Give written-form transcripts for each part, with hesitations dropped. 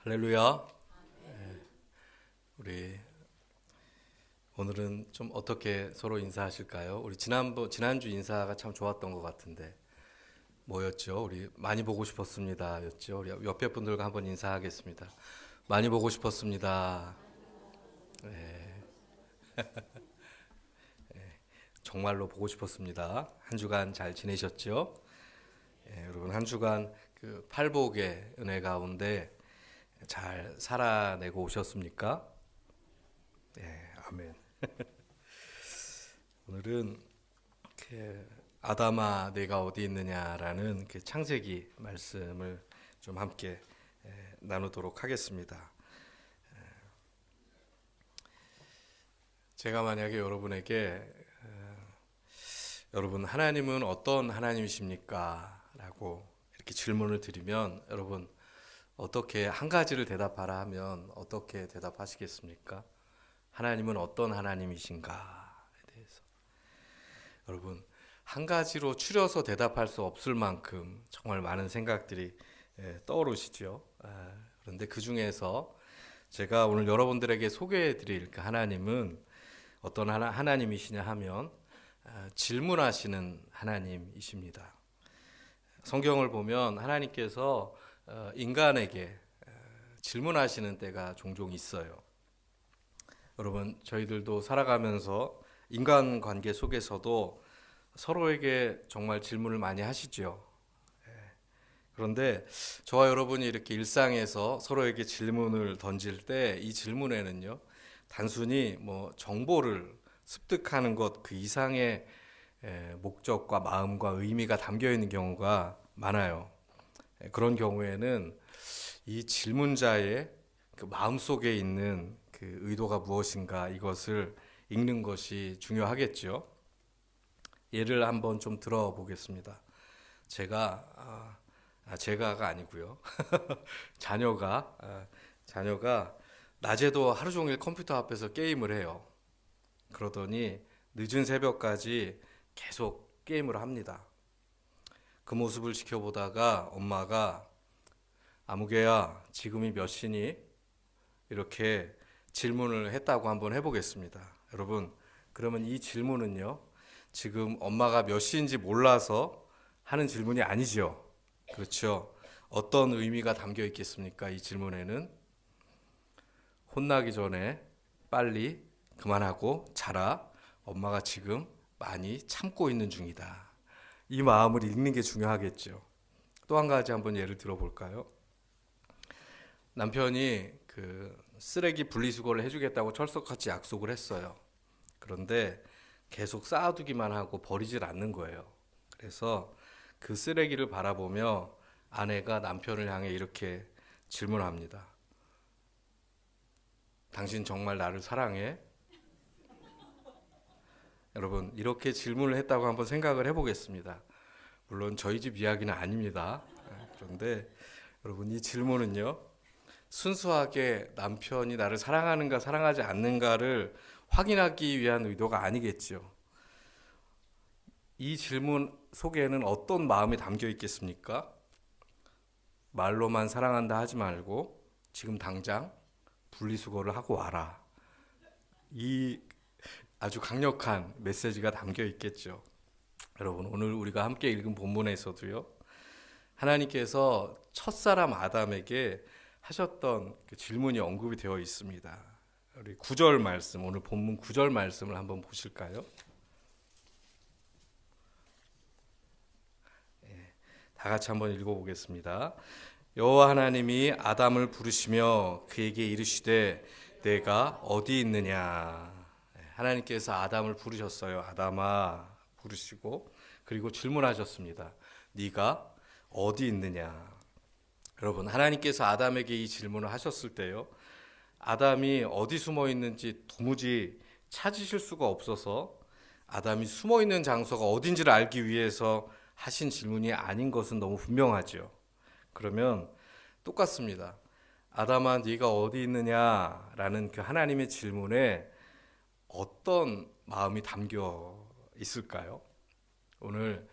할렐루야. 우리 오늘은 좀 어떻게 서로 인사하실까요? 우리 지난주 인사가 참 좋았던 것 같은데 뭐였죠? 우리 많이 보고 싶었습니다였죠. 우리 옆에 분들과 한번 인사하겠습니다. 많이 보고 싶었습니다. 정말로 보고 싶었습니다. 한 주간 잘 지내셨죠? 여러분 한 주간 그 팔복의 은혜 가운데 잘 살아내고 오셨습니까? 아멘. 오늘은 그 아담아 내가 어디 있느냐라는 그 창세기 말씀을 좀 함께 나누도록 하겠습니다. 제가 만약에 여러분에게 여러분 하나님은 어떤 하나님이십니까? 라고 이렇게 질문을 드리면 여러분 어떻게 한 가지를 대답하라 하면 어떻게 대답하시겠습니까? 하나님은 어떤 하나님이신가에 대해서 여러분 한 가지로 추려서 대답할 수 없을 만큼 정말 많은 생각들이 떠오르시죠. 그런데 그 중에서 제가 오늘 여러분들에게 소개해 드릴 그 하나님은 어떤 하나님이시냐 하면 질문하시는 하나님이십니다. 성경을 보면 하나님께서 인간에게 질문하시는 때가 종종 있어요. 여러분 저희들도 살아가면서 인간관계 속에서도 서로에게 정말 질문을 많이 하시죠. 그런데 저와 여러분이 이렇게 일상에서 서로에게 질문을 던질 때 이 질문에는요 단순히 뭐 정보를 습득하는 것 그 이상의 목적과 마음과 의미가 담겨 있는 경우가 많아요. 그런 경우에는 이 질문자의 그 마음속에 있는 그 의도가 무엇인가 이것을 읽는 것이 중요하겠죠. 예를 한번 좀 들어보겠습니다. 제가가 아니고요. 자녀가 낮에도 하루 종일 컴퓨터 앞에서 게임을 해요. 그러더니 늦은 새벽까지 계속 게임을 합니다. 그 모습을 지켜보다가 엄마가 아무개야 지금이 몇 시니? 이렇게 질문을 했다고 한번 해보겠습니다. 여러분 그러면 이 질문은요 지금 엄마가 몇 시인지 몰라서 하는 질문이 아니죠. 그렇죠. 어떤 의미가 담겨 있겠습니까? 이 질문에는 혼나기 전에 빨리 그만하고 자라. 엄마가 지금 많이 참고 있는 중이다. 이 마음을 읽는 게 중요하겠죠. 또 한 가지 한번 예를 들어볼까요? 남편이 그 쓰레기 분리수거를 해주겠다고 철석같이 약속을 했어요. 그런데 계속 쌓아두기만 하고 버리질 않는 거예요. 그래서 그 쓰레기를 바라보며 아내가 남편을 향해 이렇게 질문합니다. 당신 정말 나를 사랑해? 여러분 이렇게 질문을 했다고 한번 생각을 해보겠습니다. 물론 저희 집 이야기는 아닙니다. 그런데 여러분 이 질문은요 순수하게 남편이 나를 사랑하는가 사랑하지 않는가를 확인하기 위한 의도가 아니겠죠. 이 질문 속에는 어떤 마음이 담겨 있겠습니까? 말로만 사랑한다 하지 말고 지금 당장 분리수거를 하고 와라. 이 아주 강력한 메시지가 담겨 있겠죠. 여러분 오늘 우리가 함께 읽은 본문에서도요. 하나님께서 첫사람 아담에게 하셨던 그 질문이 언급이 되어 있습니다. 우리 9절 말씀, 오늘 본문 9절 말씀을 한번 보실까요? 다 같이 한번 읽어보겠습니다. 여호와 하나님이 아담을 부르시며 그에게 이르시되 내가 어디 있느냐. 하나님께서 아담을 부르셨어요. 아담아 부르시고 그리고 질문하셨습니다. 네가 어디 있느냐. 여러분 하나님께서 아담에게 이 질문을 하셨을 때요. 아담이 어디 숨어 있는지 도무지 찾으실 수가 없어서 아담이 숨어 있는 장소가 어딘지를 알기 위해서 하신 질문이 아닌 것은 너무 분명하죠. 그러면 똑같습니다. 아담아 네가 어디 있느냐라는 그 하나님의 질문에 어떤 마음이 담겨 있을까요? 오늘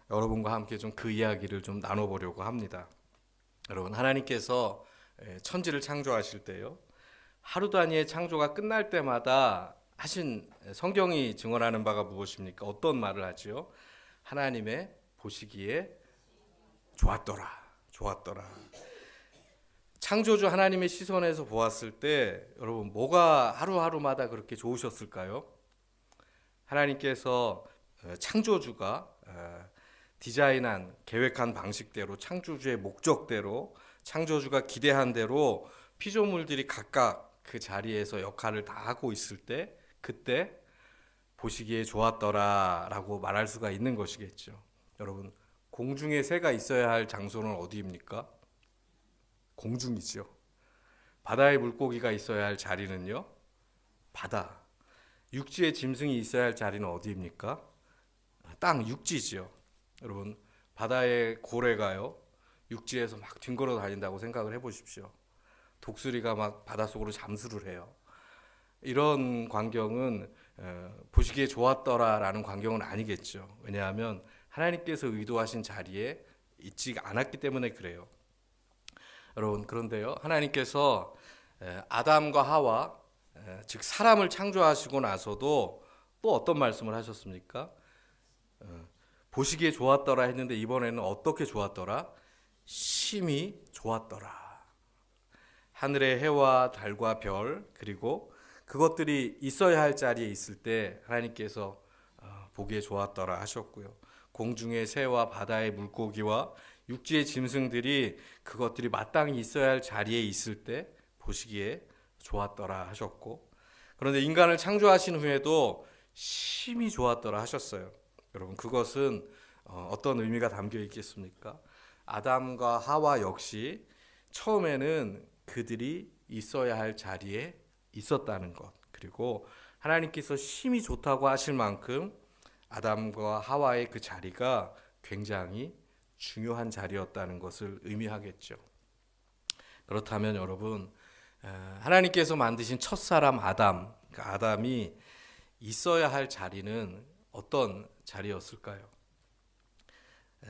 여러분과 함께 좀 그 이야기를 좀 나눠보려고 합니다. 여러분 하나님께서 천지를 창조하실 때요. 하루 단위의 창조가 끝날 때마다 하신 성경이 증언하는 바가 무엇입니까? 어떤 말을 하지요? 하나님의 보시기에 좋았더라. 좋았더라. 창조주 하나님의 시선에서 보았을 때 여러분 뭐가 하루하루마다 그렇게 좋으셨을까요? 하나님께서 창조주가 디자인한 계획한 방식대로 창조주의 목적대로 창조주가 기대한 대로 피조물들이 각각 그 자리에서 역할을 다 하고 있을 때 그때 보시기에 좋았더라라고 말할 수가 있는 것이겠죠. 여러분 공중에 새가 있어야 할 장소는 어디입니까? 공중이죠. 바다에 물고기가 있어야 할 자리는요? 바다. 육지에 짐승이 있어야 할 자리는 어디입니까? 땅, 육지죠. 여러분 바다의 고래가요 육지에서 막 뒹굴어 다닌다고 생각을 해보십시오. 독수리가 막 바닷속으로 잠수를 해요. 이런 광경은 보시기에 좋았더라라는 광경은 아니겠죠. 왜냐하면 하나님께서 의도하신 자리에 있지 않았기 때문에 그래요. 여러분 그런데요 하나님께서 아담과 하와 즉 사람을 창조하시고 나서도 또 어떤 말씀을 하셨습니까? 보시기에 좋았더라 했는데 이번에는 어떻게 좋았더라? 심히 좋았더라. 하늘의 해와 달과 별 그리고 그것들이 있어야 할 자리에 있을 때 하나님께서 보기에 좋았더라 하셨고요. 공중의 새와 바다의 물고기와 육지의 짐승들이 그것들이 마땅히 있어야 할 자리에 있을 때 보시기에 좋았더라 하셨고 그런데 인간을 창조하신 후에도 심히 좋았더라 하셨어요. 여러분 그것은 어떤 의미가 담겨 있겠습니까? 아담과 하와 역시 처음에는 그들이 있어야 할 자리에 있었다는 것 그리고 하나님께서 심히 좋다고 하실 만큼 아담과 하와의 그 자리가 굉장히 중요한 자리였다는 것을 의미하겠죠. 그렇다면 여러분 하나님께서 만드신 첫사람 아담 그 아담이 있어야 할 자리는 어떤 자리였을까요?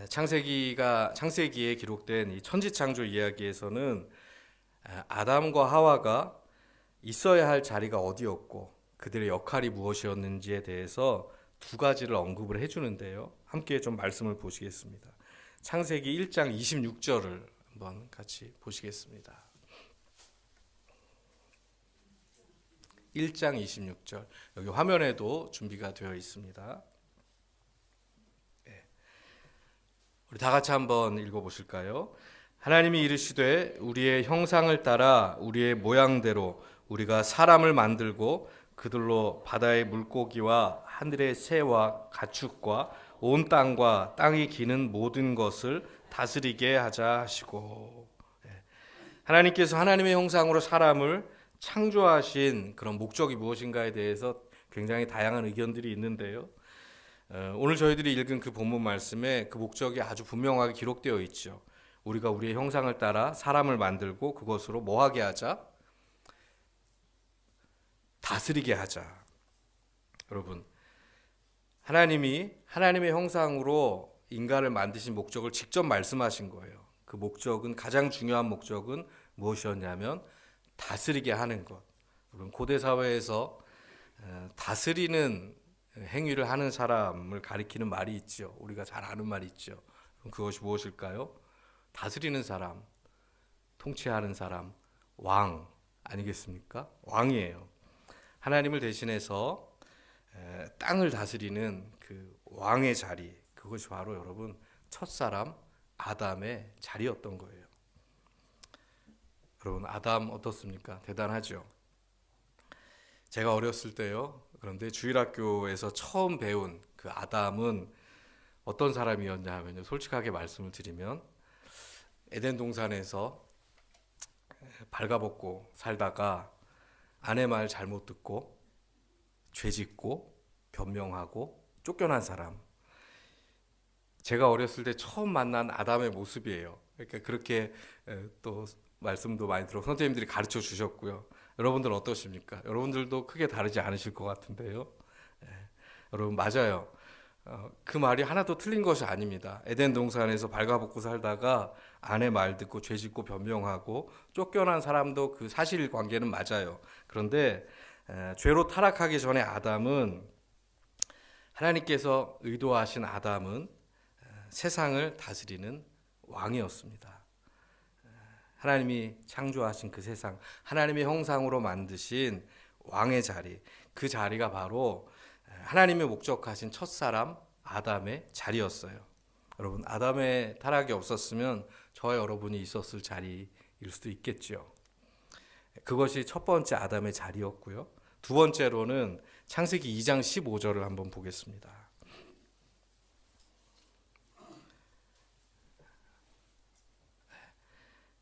창세기에 기록된 이 천지창조 이야기에서는 아담과 하와가 있어야 할 자리가 어디였고 그들의 역할이 무엇이었는지에 대해서 두 가지를 언급을 해주는데요. 함께 좀 말씀을 보시겠습니다. 창세기 1장 26절을 한번 같이 보시겠습니다. 1장 26절 여기 화면에도 준비가 되어 있습니다. 우리 다 같이 한번 읽어보실까요? 하나님이 이르시되 우리의 형상을 따라 우리의 모양대로 우리가 사람을 만들고 그들로 바다의 물고기와 하늘의 새와 가축과 온 땅과 땅이 기는 모든 것을 다스리게 하자 하시고 하나님께서 하나님의 형상으로 사람을 창조하신 그런 목적이 무엇인가에 대해서 굉장히 다양한 의견들이 있는데요. 오늘 저희들이 읽은 그 본문 말씀에 그 목적이 아주 분명하게 기록되어 있죠. 우리가 우리의 형상을 따라 사람을 만들고 그것으로 뭐하게 하자? 다스리게 하자. 여러분, 하나님이 하나님의 형상으로 인간을 만드신 목적을 직접 말씀하신 거예요. 그 목적은 가장 중요한 목적은 무엇이었냐면 다스리게 하는 것. 여러분, 고대 사회에서 다스리는 행위를 하는 사람을 가리키는 말이 있죠. 우리가 잘 아는 말이 있죠. 그럼 그것이 무엇일까요? 다스리는 사람, 통치하는 사람, 왕 아니겠습니까? 왕이에요. 하나님을 대신해서 땅을 다스리는 그 왕의 자리, 그것이 바로 여러분 첫사람 아담의 자리였던 거예요. 여러분 아담 어떻습니까? 대단하죠. 제가 어렸을 때요. 그런데 주일학교에서 처음 배운 그 아담은 어떤 사람이었냐 하면요. 솔직하게 말씀을 드리면 에덴 동산에서 발가벗고 살다가 아내 말 잘못 듣고 죄짓고 변명하고 쫓겨난 사람. 제가 어렸을 때 처음 만난 아담의 모습이에요. 그러니까 그렇게 또 말씀도 많이 들어 선생님들이 가르쳐 주셨고요. 여러분들 어떠십니까? 여러분들도 크게 다르지 않으실 것 같은데요. 여러분 맞아요. 그 말이 하나도 틀린 것이 아닙니다. 에덴 동산에서 발가벗고 살다가 아내 말 듣고 죄짓고 변명하고 쫓겨난 사람도 그 사실 관계는 맞아요. 그런데 죄로 타락하기 전에 아담은 하나님께서 의도하신 아담은 세상을 다스리는 왕이었습니다. 하나님이 창조하신 그 세상, 하나님의 형상으로 만드신 왕의 자리, 그 자리가 바로 하나님의 목적하신 첫사람 아담의 자리였어요. 여러분, 아담의 타락이 없었으면 저와 여러분이 있었을 자리일 수도 있겠죠. 그것이 첫 번째 아담의 자리였고요. 두 번째로는 창세기 2장 15절을 한번 보겠습니다.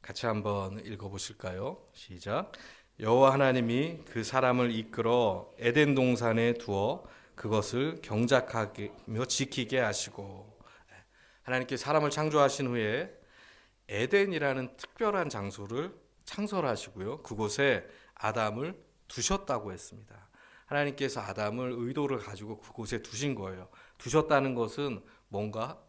같이 한번 읽어보실까요? 시작. 여호와 하나님이 그 사람을 이끌어 에덴 동산에 두어 그것을 경작하며 지키게 하시고, 하나님께 사람을 창조하신 후에 에덴이라는 특별한 장소를 창설하시고요. 그곳에 아담을 두셨다고 했습니다. 하나님께서 아담을 의도를 가지고 그곳에 두신 거예요. 두셨다는 것은 뭔가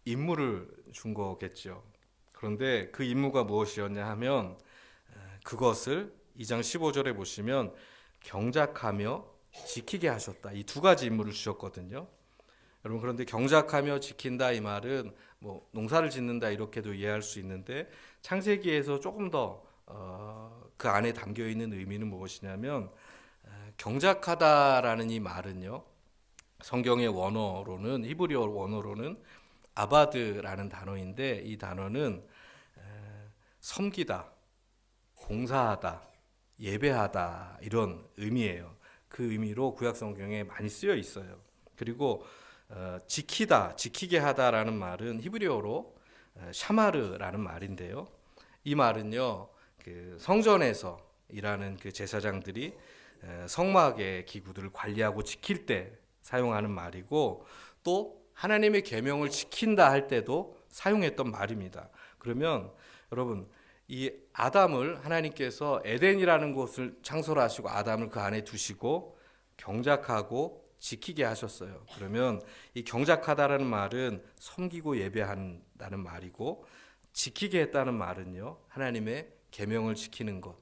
임무를 준 거겠죠. 그런데 그 임무가 무엇이었냐 하면 그것을 2장 15절에 보시면 경작하며 지키게 하셨다. 이 두 가지 임무를 주셨거든요. 여러분, 그런데 경작하며 지킨다 이 말은 뭐 농사를 짓는다 이렇게도 이해할 수 있는데, 창세기에서 조금 더 그 안에 담겨 있는 의미는 무엇이냐면, 경작하다라는 이 말은요, 성경의 원어로는, 히브리어 원어로는 아바드라는 단어인데, 이 단어는 섬기다, 봉사하다, 예배하다 이런 의미예요. 그 의미로 구약 성경에 많이 쓰여 있어요. 그리고 지키다, 지키게 하다라는 말은 히브리어로 샤마르라는 말인데요. 이 말은요, 그 성전에서 일하는 그 제사장들이 성막의 기구들을 관리하고 지킬 때 사용하는 말이고, 또 하나님의 계명을 지킨다 할 때도 사용했던 말입니다. 그러면 여러분, 이 아담을 하나님께서 에덴이라는 곳을 창설하시고 아담을 그 안에 두시고 경작하고 지키게 하셨어요. 그러면 이 경작하다라는 말은 섬기고 예배한다는 말이고, 지키게 했다는 말은요, 하나님의 계명을 지키는 것,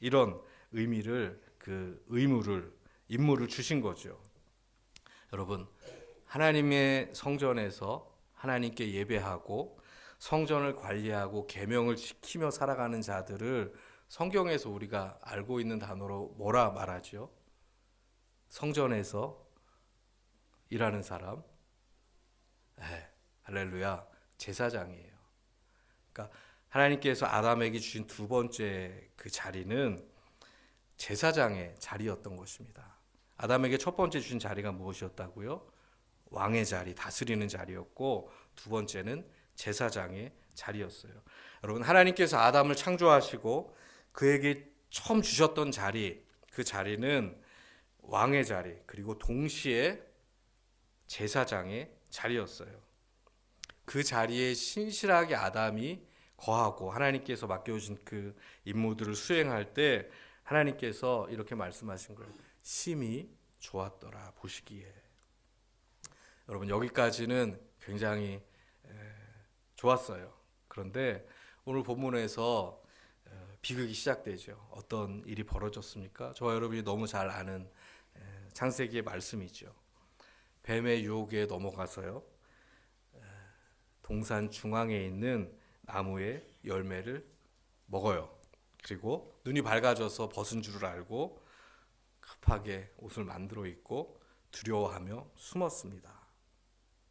이런 의미를, 그 의무를, 임무를 주신 거죠. 여러분, 하나님의 성전에서 하나님께 예배하고 성전을 관리하고 계명을 지키며 살아가는 자들을 성경에서 우리가 알고 있는 단어로 뭐라 말하죠? 성전에서 일하는 사람, 할렐루야, 제사장이에요. 그러니까 하나님께서 아담에게 주신 두 번째 그 자리는 제사장의 자리였던 것입니다. 아담에게 첫 번째 주신 자리가 무엇이었다고요? 왕의 자리, 다스리는 자리였고, 두 번째는 제사장의 자리였어요. 여러분, 하나님께서 아담을 창조하시고 그에게 처음 주셨던 자리, 그 자리는 왕의 자리, 그리고 동시에 제사장의 자리였어요. 그 자리에 신실하게 아담이 거하고 하나님께서 맡겨주신 그 임무들을 수행할 때 하나님께서 이렇게 말씀하신 거예요. 심히 좋았더라 보시기에. 여러분, 여기까지는 굉장히 좋았어요. 그런데 오늘 본문에서 비극이 시작되죠. 어떤 일이 벌어졌습니까? 저와 여러분이 너무 잘 아는 창세기의 말씀이죠. 뱀의 유혹에 넘어가서요, 동산 중앙에 있는 나무의 열매를 먹어요. 그리고 눈이 밝아져서 벗은 줄을 알고 급하게 옷을 만들어 입고 두려워하며 숨었습니다.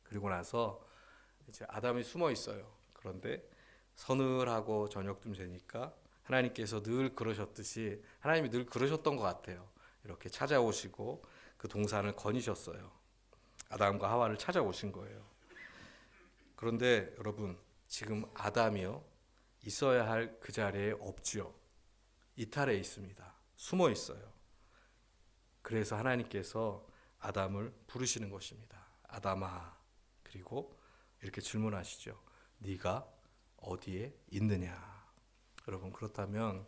그리고 나서 이제 아담이 숨어 있어요. 그런데 서늘하고 저녁쯤 되니까 하나님께서 늘 그러셨듯이, 하나님이 늘 그러셨던 것 같아요. 이렇게 찾아오시고 그 동산을 거니셨어요. 아담과 하와를 찾아오신 거예요. 그런데 여러분, 지금 아담이요, 있어야 할 그 자리에 없지요. 이탈해 있습니다. 숨어 있어요. 그래서 하나님께서 아담을 부르시는 것입니다. 아담아. 그리고 이렇게 질문하시죠. 네가 어디에 있느냐? 여러분, 그렇다면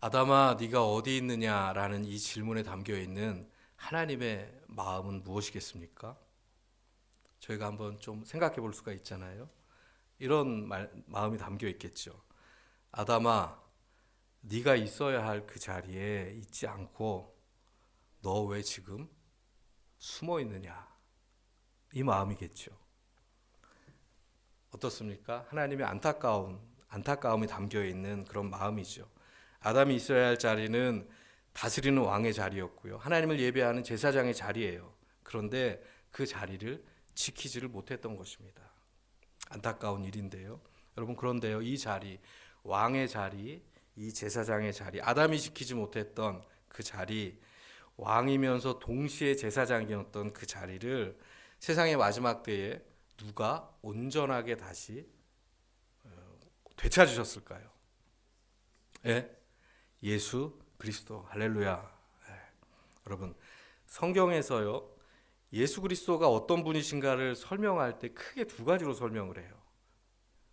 아담아, 네가 어디 있느냐라는 이 질문에 담겨 있는 하나님의 마음은 무엇이겠습니까? 저희가 한번 좀 생각해 볼 수가 있잖아요. 이런 마음이 담겨 있겠죠. 아담아, 네가 있어야 할 그 자리에 있지 않고 너 왜 지금 숨어 있느냐? 이 마음이겠죠. 어떻습니까? 하나님의 안타까움이 담겨 있는 그런 마음이죠. 아담이 있어야 할 자리는 다스리는 왕의 자리였고요. 하나님을 예배하는 제사장의 자리예요. 그런데 그 자리를 지키지를 못했던 것입니다. 안타까운 일인데요. 여러분, 그런데요, 이 자리, 왕의 자리, 이 제사장의 자리, 아담이 지키지 못했던 그 자리, 왕이면서 동시에 제사장이었던 그 자리를 세상의 마지막 때에 누가 온전하게 다시 되찾으셨을까요? 예? 예수 그리스도. 할렐루야. 예. 여러분, 성경에서요, 예수 그리스도가 어떤 분이신가를 설명할 때 크게 두 가지로 설명을 해요.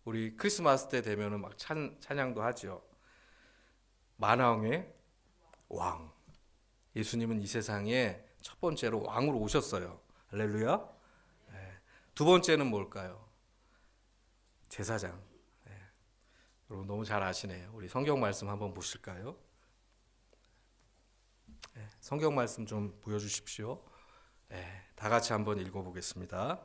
우리 크리스마스 때 되면은 막 찬양도 하죠. 만왕의 왕. 예수님은 이 세상에 첫 번째로 왕으로 오셨어요. 할렐루야. 예. 두 번째는 뭘까요? 제사장. 예. 여러분 너무 잘 아시네요. 우리 성경 말씀 한번 보실까요? 예. 성경 말씀 좀 보여주십시오. 예. 다 같이 한번 읽어보겠습니다.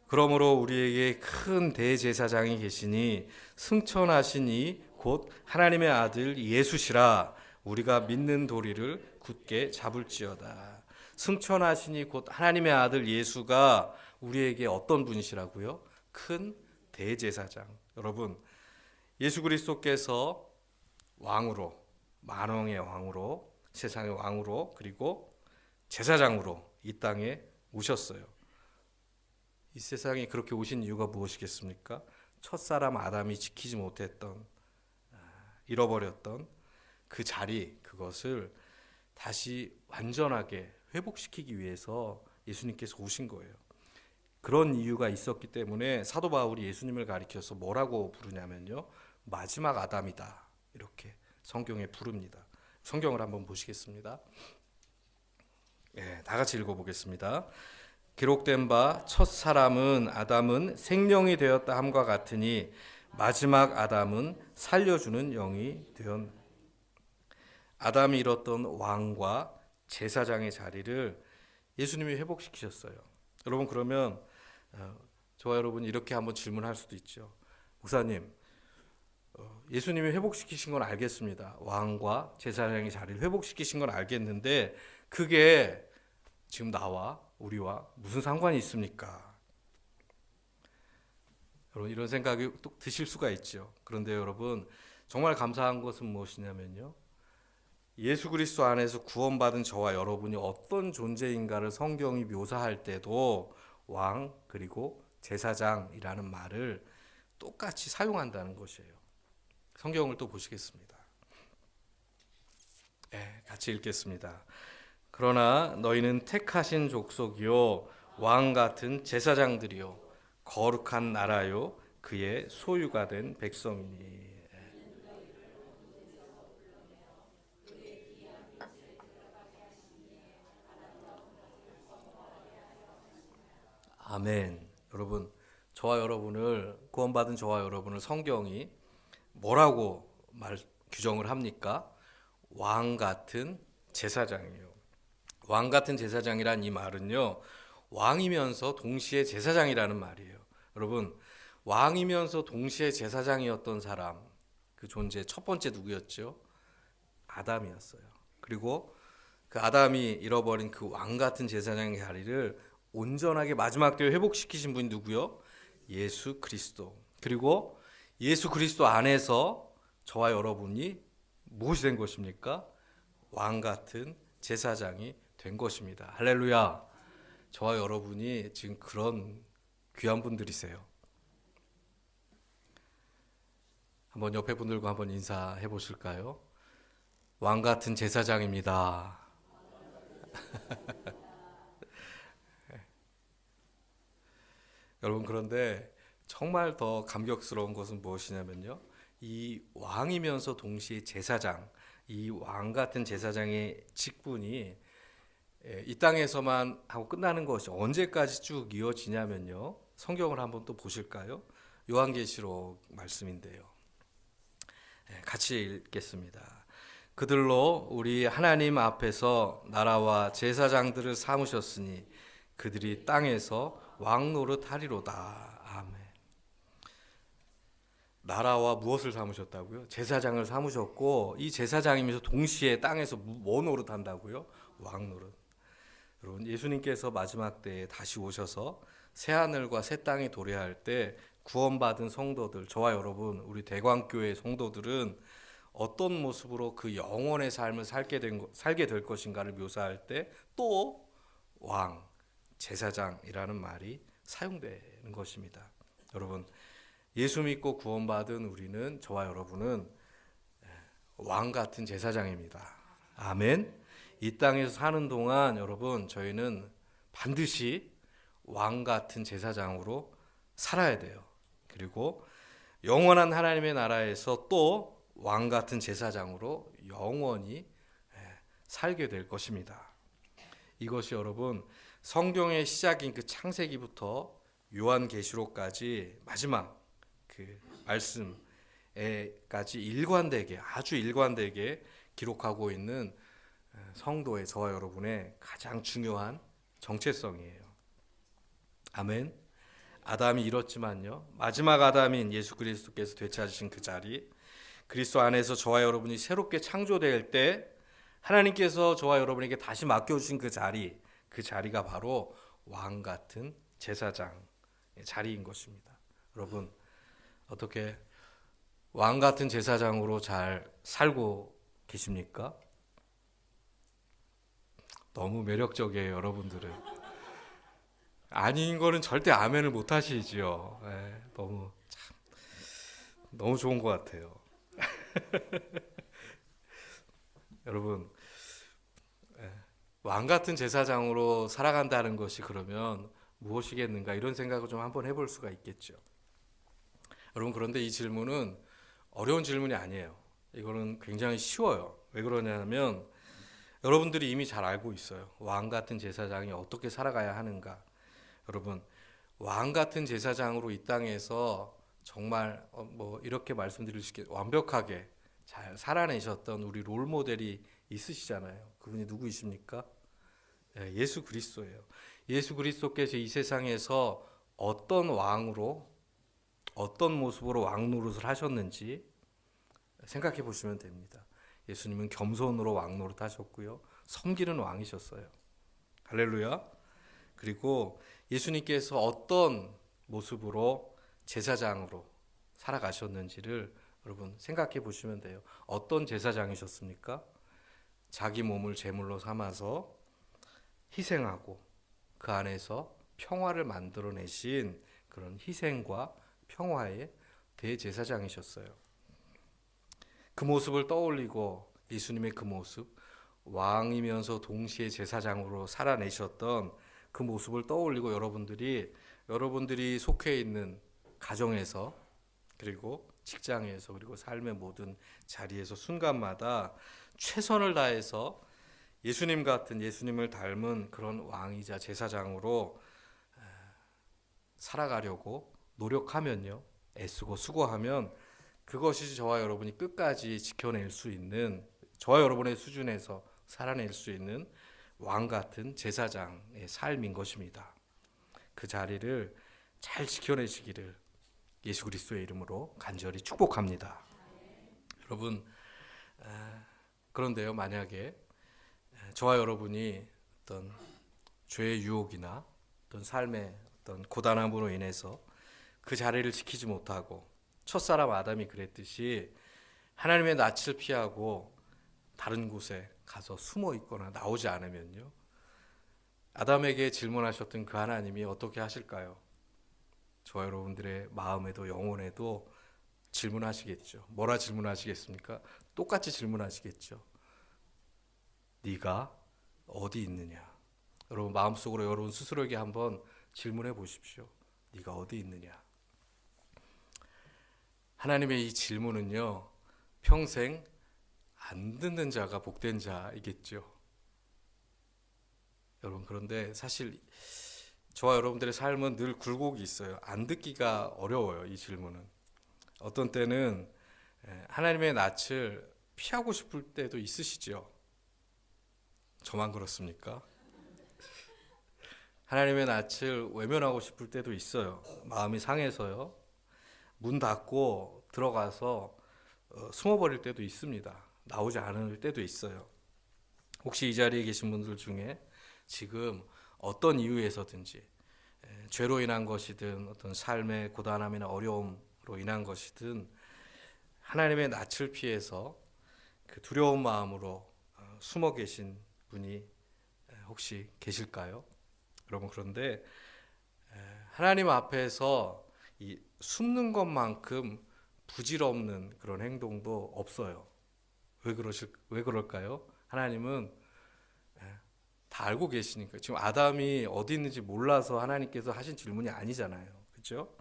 그러므로 우리에게 큰 대제사장이 계시니 승천하시니 곧 하나님의 아들 예수시라. 우리가 믿는 도리를 굳게 잡을지어다. 승천하시니 곧 하나님의 아들 예수가 우리에게 어떤 분이시라고요? 큰 대제사장. 여러분, 예수 그리스도께서 왕으로, 만왕의 왕으로, 세상의 왕으로, 그리고 제사장으로 이 땅에 오셨어요. 이 세상에 그렇게 오신 이유가 무엇이겠습니까? 첫사람 아담이 지키지 못했던, 잃어버렸던 그 자리, 그것을 다시 완전하게 회복시키기 위해서 예수님께서 오신 거예요. 그런 이유가 있었기 때문에 사도 바울이 예수님을 가리켜서 뭐라고 부르냐면요, 마지막 아담이다, 이렇게 성경에 부릅니다. 성경을 한번 보시겠습니다. 다 같이 읽어보겠습니다. 기록된 바 첫 사람은 아담은 생명이 되었다 함과 같으니 마지막 아담은 살려주는 영이 되었. 아담이 잃었던 왕과 제사장의 자리를 예수님이 회복시키셨어요. 여러분, 그러면 저와 여러분이 이렇게 한번 질문할 수도 있죠. 목사님, 예수님이 회복시키신 건 알겠습니다. 왕과 제사장의 자리를 회복시키신 건 알겠는데 그게 지금 나와 우리와 무슨 상관이 있습니까? 여러분, 이런 생각이 또 드실 수가 있죠. 그런데 여러분, 정말 감사한 것은 무엇이냐면요, 예수 그리스도 안에서 구원받은 저와 여러분이 어떤 존재인가를 성경이 묘사할 때도 왕 그리고 제사장이라는 말을 똑같이 사용한다는 것이에요. 성경을 또 보시겠습니다. 같이 읽겠습니다. 그러나 너희는 택하신 족속이요 왕 같은 제사장들이요 거룩한 나라요 그의 소유가 된 백성이니. 아멘. 여러분, 구원받은 저와 여러분을 성경이 뭐라고 규정을 합니까? 왕 같은 제사장이에요. 왕 같은 제사장이란 이 말은요, 왕이면서 동시에 제사장이라는 말이에요. 여러분, 왕이면서 동시에 제사장이었던 사람, 그 존재 첫 번째 누구였죠? 아담이었어요. 그리고 그 아담이 잃어버린 그 왕 같은 제사장의 자리를 온전하게 마지막 때에 회복시키신 분이 누구요? 예수 그리스도. 그리고 예수 그리스도 안에서 저와 여러분이 무엇이 된 것입니까? 왕 같은 제사장이 된 것입니다. 할렐루야. 저와 여러분이 지금 그런 귀한 분들이세요. 한번 옆에 분들과 한번 인사해 보실까요? 왕 같은 제사장입니다. 여러분, 그런데 정말 더 감격스러운 것은 무엇이냐면요, 이 왕이면서 동시에 제사장, 이 왕 같은 제사장의 직분이 이 땅에서만 하고 끝나는 것이 언제까지 쭉 이어지냐면요. 성경을 한번 또 보실까요? 요한계시록 말씀인데요. 같이 읽겠습니다. 그들로 우리 하나님 앞에서 나라와 제사장들을 삼으셨으니 그들이 땅에서 왕 노릇하리로다. 아멘. 나라와 무엇을 삼으셨다고요? 제사장을 삼으셨고, 이 제사장이면서 동시에 땅에서 뭐 노릇한다고요? 왕 노릇. 여러분, 예수님께서 마지막 때에 다시 오셔서 새 하늘과 새 땅이 도래할 때 구원받은 성도들, 저와 여러분, 우리 대광교회 성도들은 어떤 모습으로 그 영원의 삶을 살게 될 것인가를 묘사할 때 또 왕, 제사장이라는 말이 사용되는 것입니다. 여러분, 예수 믿고 구원받은 우리는, 저와 여러분은 왕 같은 제사장입니다. 아멘. 이 땅에서 사는 동안 여러분, 저희는 반드시 왕 같은 제사장으로 살아야 돼요. 그리고 영원한 하나님의 나라에서 또 왕 같은 제사장으로 영원히 살게 될 것입니다. 이것이 여러분, 성경의 시작인 그 창세기부터 요한계시록까지 마지막 그 말씀에까지 일관되게, 아주 일관되게 기록하고 있는 성도의, 저와 여러분의 가장 중요한 정체성이에요. 아멘. 아담이 잃었지만요, 마지막 아담인 예수 그리스도께서 되찾으신 그 자리, 그리스도 안에서 저와 여러분이 새롭게 창조될 때 하나님께서 저와 여러분에게 다시 맡겨주신 그 자리가 바로 왕 같은 제사장의 자리인 것입니다. 여러분, 어떻게 왕 같은 제사장으로 잘 살고 계십니까? 너무 매력적이에요, 여러분들은. 아닌 거는 절대 아멘을 못 하시지요. 너무 좋은 것 같아요. 여러분, 왕 같은 제사장으로 살아간다는 것이 그러면 무엇이겠는가, 이런 생각을 좀 한번 해볼 수가 있겠죠. 여러분, 그런데 이 질문은 어려운 질문이 아니에요. 이거는 굉장히 쉬워요. 왜 그러냐면 여러분들이 이미 잘 알고 있어요. 왕 같은 제사장이 어떻게 살아가야 하는가. 여러분, 왕 같은 제사장으로 이 땅에서 정말 이렇게 말씀드릴 수 있게 완벽하게 잘 살아내셨던 우리 롤 모델이 있으시잖아요. 그분이 누구이십니까? 예수 그리스도예요. 예수 그리스도께서 이 세상에서 어떤 왕으로, 어떤 모습으로 왕 노릇을 하셨는지 생각해 보시면 됩니다. 예수님은 겸손으로 왕 노릇 하셨고요, 섬기는 왕이셨어요. 할렐루야. 그리고 예수님께서 어떤 모습으로 제사장으로 살아가셨는지를 여러분 생각해 보시면 돼요. 어떤 제사장이셨습니까? 자기 몸을 제물로 삼아서 희생하고 그 안에서 평화를 만들어내신 그런 희생과 평화의 대제사장이셨어요. 그 모습을 떠올리고 예수님의 그 모습, 왕이면서 동시에 제사장으로 살아내셨던 그 모습을 떠올리고 여러분들이 속해 있는 가정에서, 그리고 직장에서, 그리고 삶의 모든 자리에서 순간마다 최선을 다해서 예수님 같은, 예수님을 닮은 그런 왕이자 제사장으로 살아가려고 노력하면요, 애쓰고 수고하면 그것이 저와 여러분이 끝까지 지켜낼 수 있는, 저와 여러분의 수준에서 살아낼 수 있는 왕 같은 제사장의 삶인 것입니다. 그 자리를 잘 지켜내시기를 예수 그리스도의 이름으로 간절히 축복합니다. 여러분, 그런데요, 만약에 저와 여러분이 어떤 죄의 유혹이나 어떤 삶의 어떤 고단함으로 인해서 그 자리를 지키지 못하고 첫사람 아담이 그랬듯이 하나님의 낯을 피하고 다른 곳에 가서 숨어 있거나 나오지 않으면요, 아담에게 질문하셨던 그 하나님이 어떻게 하실까요? 저와 여러분들의 마음에도 영혼에도 질문하시겠죠. 뭐라 질문하시겠습니까? 똑같이 질문하시겠죠. 네가 어디 있느냐? 여러분, 마음속으로 여러분 스스로에게 한번 질문해 보십시오. 네가 어디 있느냐? 하나님의 이 질문은요, 평생 안 듣는 자가 복된 자이겠죠. 여러분, 그런데 사실 저와 여러분들의 삶은 늘 굴곡이 있어요. 안 듣기가 어려워요, 이 질문은. 어떤 때는 하나님의 낯을 피하고 싶을 때도 있으시죠? 저만 그렇습니까? 하나님의 낯을 외면하고 싶을 때도 있어요. 마음이 상해서요. 문 닫고 들어가서 숨어버릴 때도 있습니다. 나오지 않을 때도 있어요. 혹시 이 자리에 계신 분들 중에 지금 어떤 이유에서든지 죄로 인한 것이든 어떤 삶의 고단함이나 어려움으로 인한 것이든 하나님의 낯을 피해서 그 두려운 마음으로 숨어 계신 분이 혹시 계실까요? 여러분, 그런데 하나님 앞에서 이 숨는 것만큼 부질없는 그런 행동도 없어요. 왜 그럴까요? 하나님은 다 알고 계시니까. 지금 아담이 어디 있는지 몰라서 하나님께서 하신 질문이 아니잖아요. 그렇죠?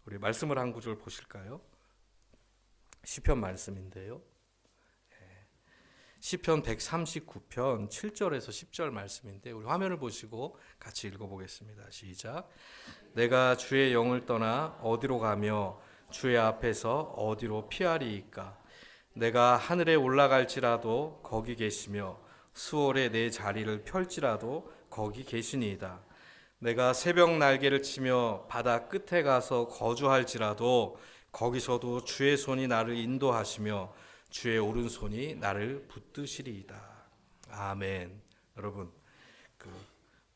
우리 말씀을 한 구절 보실까요? 시편 말씀인데요. 시편 139편 7절에서 10절 말씀인데 우리 화면을 보시고 같이 읽어보겠습니다. 시작. 내가 주의 영을 떠나 어디로 가며 주의 앞에서 어디로 피하리이까. 내가 하늘에 올라갈지라도 거기 계시며 수월에 내 자리를 펼지라도 거기 계시니이다. 내가 새벽 날개를 치며 바다 끝에 가서 거주할지라도 거기서도 주의 손이 나를 인도하시며 주의 오른손이 나를 붙드시리이다. 아멘. 여러분, 그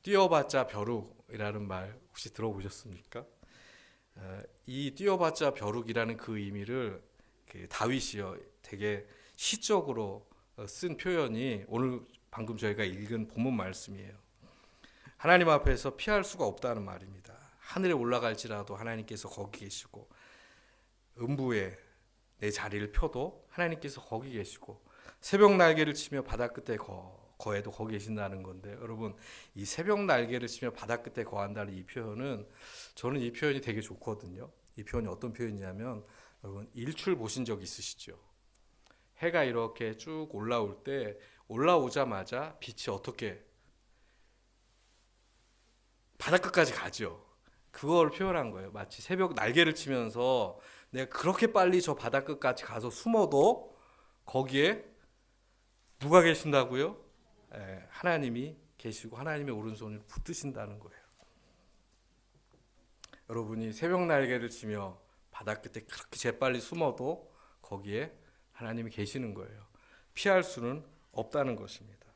뛰어봤자 벼룩이라는 말 혹시 들어보셨습니까? 이 뛰어봤자 벼룩이라는 그 의미를 다윗이요 되게 시적으로 쓴 표현이 오늘 방금 저희가 읽은 본문 말씀이에요. 하나님 앞에서 피할 수가 없다는 말입니다. 하늘에 올라갈지라도 하나님께서 거기 계시고 음부에 내 자리를 펴도 하나님께서 거기 계시고 새벽 날개를 치며 바다 끝에 거해도 거기 계신다는 건데, 여러분, 이 새벽 날개를 치며 바다 끝에 거한다는 이 표현은 저는 이 표현이 되게 좋거든요. 이 표현이 어떤 표현이냐면, 여러분, 일출 보신 적 있으시죠? 해가 이렇게 쭉 올라올 때 올라오자마자 빛이 어떻게 바닷가까지 가죠. 그걸 표현한 거예요. 마치 새벽 날개를 치면서 내가 그렇게 빨리 저 바닷가까지 가서 숨어도 거기에 누가 계신다고요? 하나님이 계시고 하나님의 오른손을 붙드신다는 거예요. 여러분이 새벽 날개를 치며 바다 끝에 그렇게 재빨리 숨어도 거기에 하나님이 계시는 거예요. 피할 수는 없다는 것입니다.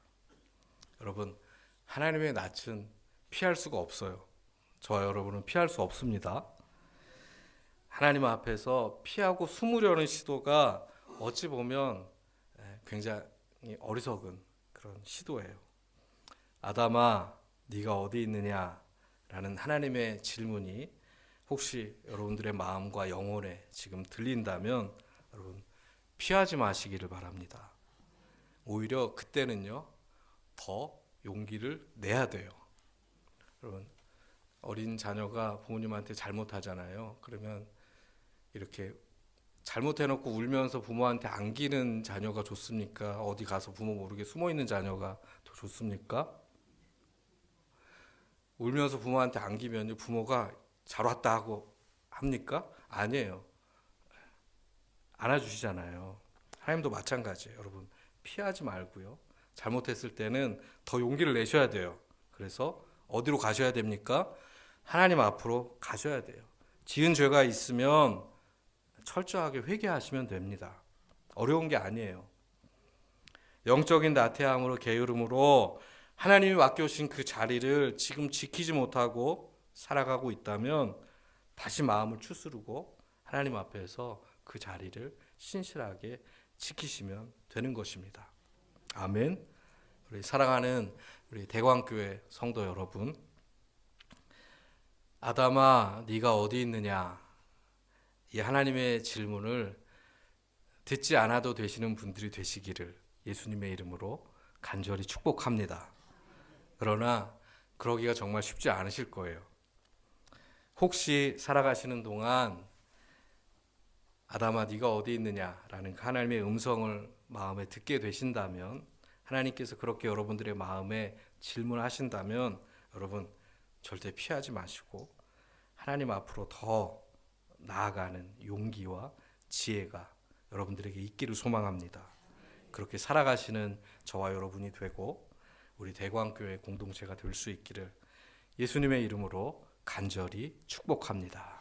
여러분, 하나님의 낯은 피할 수가 없어요. 저와 여러분은 피할 수 없습니다. 하나님 앞에서 피하고 숨으려는 시도가 어찌 보면 굉장히 어리석은 그런 시도예요. 아담아, 네가 어디 있느냐라는 하나님의 질문이 혹시 여러분들의 마음과 영혼에 지금 들린다면 여러분, 피하지 마시기를 바랍니다. 오히려 그때는요, 더 용기를 내야 돼요. 여러분, 어린 자녀가 부모님한테 잘못하잖아요. 그러면 이렇게 잘못해놓고 울면서 부모한테 안기는 자녀가 좋습니까? 어디 가서 부모 모르게 숨어있는 자녀가 더 좋습니까? 울면서 부모한테 안기면 부모가 잘 왔다 하고 합니까? 아니에요. 안아주시잖아요. 하나님도 마찬가지예요. 여러분, 피하지 말고요. 잘못했을 때는 더 용기를 내셔야 돼요. 그래서 어디로 가셔야 됩니까? 하나님 앞으로 가셔야 돼요. 지은 죄가 있으면 철저하게 회개하시면 됩니다. 어려운 게 아니에요. 영적인 나태함으로 게으름으로 하나님이 맡겨주신 그 자리를 지금 지키지 못하고 살아가고 있다면 다시 마음을 추스르고 하나님 앞에서 그 자리를 신실하게 지키시면 되는 것입니다. 아멘. 우리 사랑하는 우리 대광교회 성도 여러분, 아담아, 네가 어디 있느냐? 이 하나님의 질문을 듣지 않아도 되시는 분들이 되시기를 예수님의 이름으로 간절히 축복합니다. 그러나 그러기가 정말 쉽지 않으실 거예요. 혹시 살아가시는 동안 아담아, 네가 어디 있느냐라는 하나님의 음성을 마음에 듣게 되신다면 하나님께서 그렇게 여러분들의 마음에 질문하신다면 여러분 절대 피하지 마시고 하나님 앞으로 더 나아가는 용기와 지혜가 여러분들에게 있기를 소망합니다. 그렇게 살아가시는 저와 여러분이 되고 우리 대광교회 공동체가 될 수 있기를 예수님의 이름으로 간절히 축복합니다.